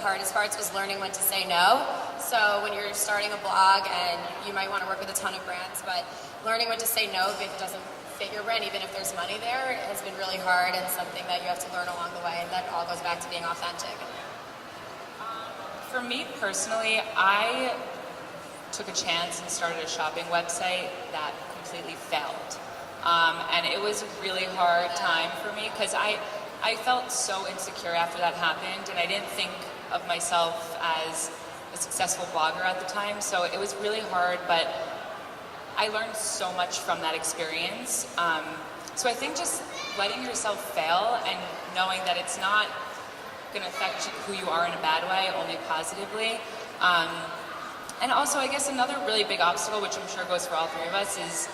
hardest parts was learning when to say no. So when you're starting a blog and you might want to work with a ton of brands, but learning when to say no if it doesn't fit your brand, even if there's money there, has been really hard and something that you have to learn along the way, and that all goes back to being authentic. For me personally, I took a chance and started a shopping website that completely failed. And it was a really hard time for me because I felt so insecure after that happened, and I didn't think of myself as a successful blogger at the time, so it was really hard, but I learned so much from that experience. So I think just letting yourself fail and knowing that it's not going to affect who you are in a bad way, only positively. And also, I guess another really big obstacle, which I'm sure goes for all three of us, is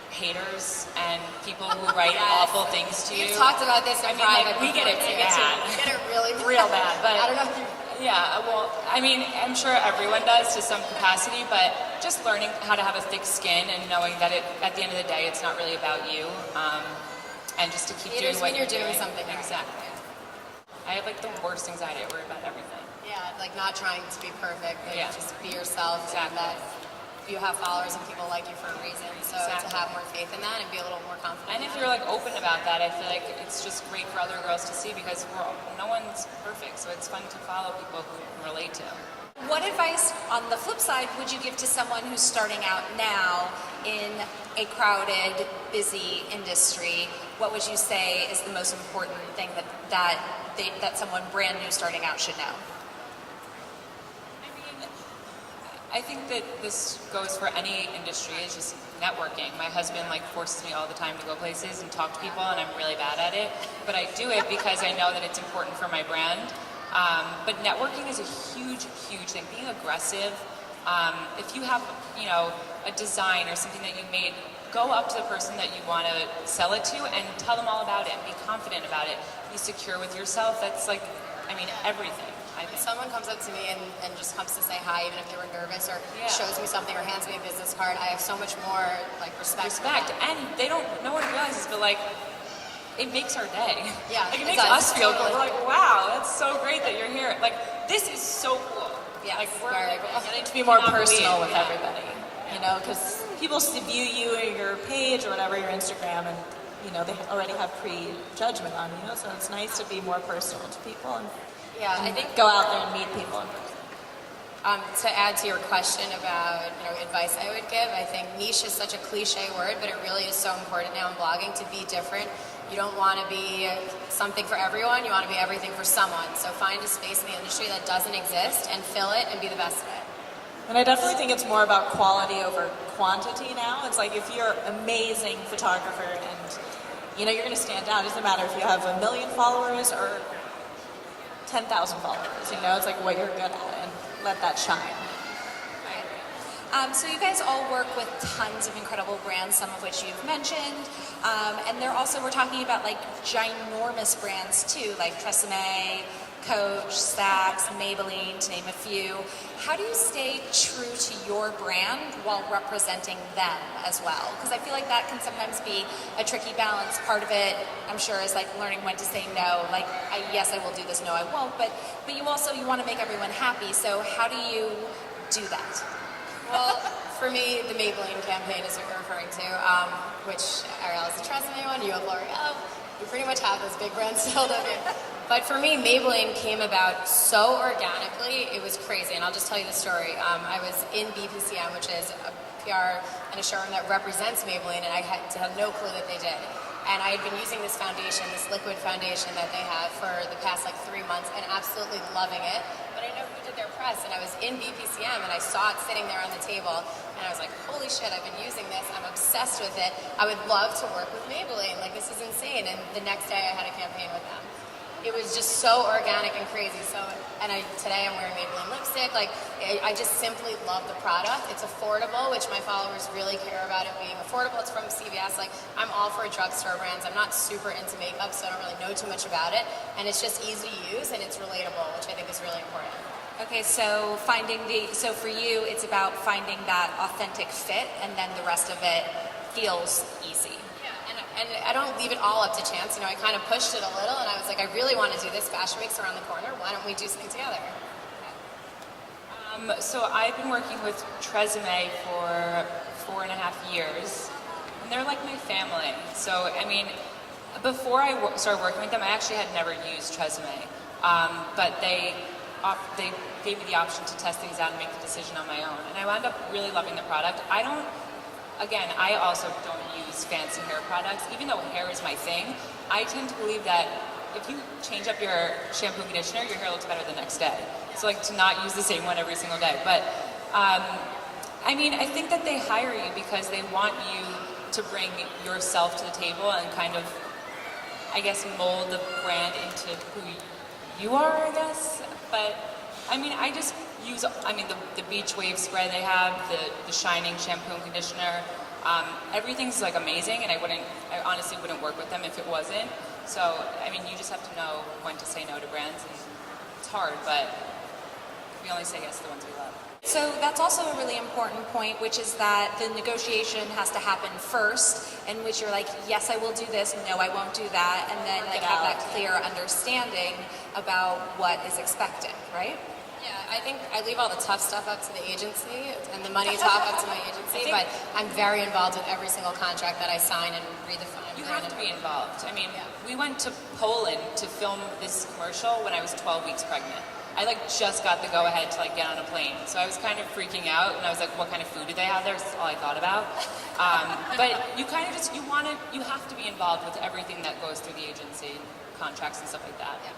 haters and people who write awful things to you. We've talked about this in private. We get it bad. We get it really real bad. But I don't know if you... Yeah, well, I mean, I'm sure everyone does to some capacity, but just learning how to have a thick skin and knowing that at the end of the day, it's not really about you, and just to keep doing what you're doing something. Exactly. I have like the worst anxiety. I worry about everything. Yeah, like not trying to be perfect, but just be yourself. Exactly. And that you have followers and people like you for a reason, so to have more faith in that and be a little more confident. And if you're like open about that, I feel like it's just great for other girls to see because no one's perfect, so it's fun to follow people who can relate to. What advice, on the flip side, would you give to someone who's starting out now in a crowded, busy industry? What would you say is the most important thing that someone brand new starting out should know? I think that this goes for any industry, it's just networking. My husband forces me all the time to go places and talk to people, and I'm really bad at it. But I do it because I know that it's important for my brand. But networking is a huge, huge thing. Being aggressive. If you have, a design or something that you made, go up to the person that you want to sell it to and tell them all about it. Be confident about it. Be secure with yourself. That's everything. If someone comes up to me and just comes to say hi, even if they were nervous, or shows me something or hands me a business card, I have so much more respect. And no one realizes, but it makes our day. Yeah, it makes us feel good. We're like, wow, that's so great that you're here. This is so cool. Yeah, we're getting to be more personal with everybody. Because people view you or your page or whatever, your Instagram, and they already have pre-judgment on you. So it's nice to be more personal to people and I think go out there and meet people. To add to your question about advice I would give, I think niche is such a cliche word, but it really is so important now in blogging to be different. You don't want to be something for everyone, you want to be everything for someone. So find a space in the industry that doesn't exist and fill it and be the best of it. And I definitely think it's more about quality over quantity now. It's like if you're an amazing photographer and you're going to stand out, it doesn't matter if you have 1 million followers or 10,000 followers, it's like what you're good at and let that shine. So you guys all work with tons of incredible brands, some of which you've mentioned, and we're talking about ginormous brands too, like Tresemme, Coach, Saks, Maybelline, to name a few. How do you stay true to your brand while representing them as well? Because I feel like that can sometimes be a tricky balance. Part of it, I'm sure, is learning when to say no. Yes, I will do this. No, I won't. But you want to make everyone happy. So how do you do that? Well, for me, the Maybelline campaign is what you're referring to, which Arielle is the Tresemme one, you have L'Oreal. You pretty much have those big brands still, don't you? But for me, Maybelline came about so organically, it was crazy. And I'll just tell you the story. I was in BPCM, which is a PR and a showroom that represents Maybelline, and I had to have no clue that they did. And I had been using this foundation, this liquid foundation that they have for the past 3 months, and absolutely loving it. But I know who did their press, and I was in BPCM, and I saw it sitting there on the table, and I was like, holy shit, I've been using this, I'm obsessed with it, I would love to work with Maybelline, this is insane. And the next day I had a campaign with them. It was just so organic and crazy. Today I'm wearing Maybelline lipstick. I just simply love the product. It's affordable, which my followers really care about it being affordable. It's from CVS. I'm all for drugstore brands. I'm not super into makeup, so I don't really know too much about it. And it's just easy to use and it's relatable, which I think is really important. Okay, so for you, it's about finding that authentic fit, and then the rest of it feels easy. And I don't leave it all up to chance. I kind of pushed it a little, and I was like, I really want to do this. Fashion Week's around the corner. Why don't we do something together? So I've been working with Tresemme for 4.5 years, and they're like my family. So I mean, before I started working with them, I actually had never used Tresemme, but they gave me the option to test things out and make the decision on my own, and I wound up really loving the product. I also don't use fancy hair products, even though hair is my thing. I tend to believe that if you change up your shampoo and conditioner, your hair looks better the next day. So like to not use the same one every single day. But I mean, I think that they hire you because they want you to bring yourself to the table and kind of, I guess, mold the brand into who you are, I guess. But I mean, I just use, the beach wave spray they have, the Shining shampoo and conditioner. Everything's like amazing, and I honestly wouldn't work with them if it wasn't. So, I mean, you just have to know when to say no to brands, and it's hard, but we only say yes to the ones we love. So that's also a really important point, which is that the negotiation has to happen first, in which you're like, yes, I will do this, no, I won't do that, and then like have that clear understanding about what is expected, right? Yeah, I think I leave all the tough stuff up to the agency and the money talk up to my agency, but I'm very involved with every single contract that I sign and read the fine You print. have to be involved. I mean, we went to Poland to film this commercial when I was 12 weeks pregnant. I just got the go-ahead to get on a plane. So I was kind of freaking out, and I was like, what kind of food do they have there? That's all I thought about. But you kind of you have to be involved with everything that goes through the agency, contracts and stuff like that. Yeah.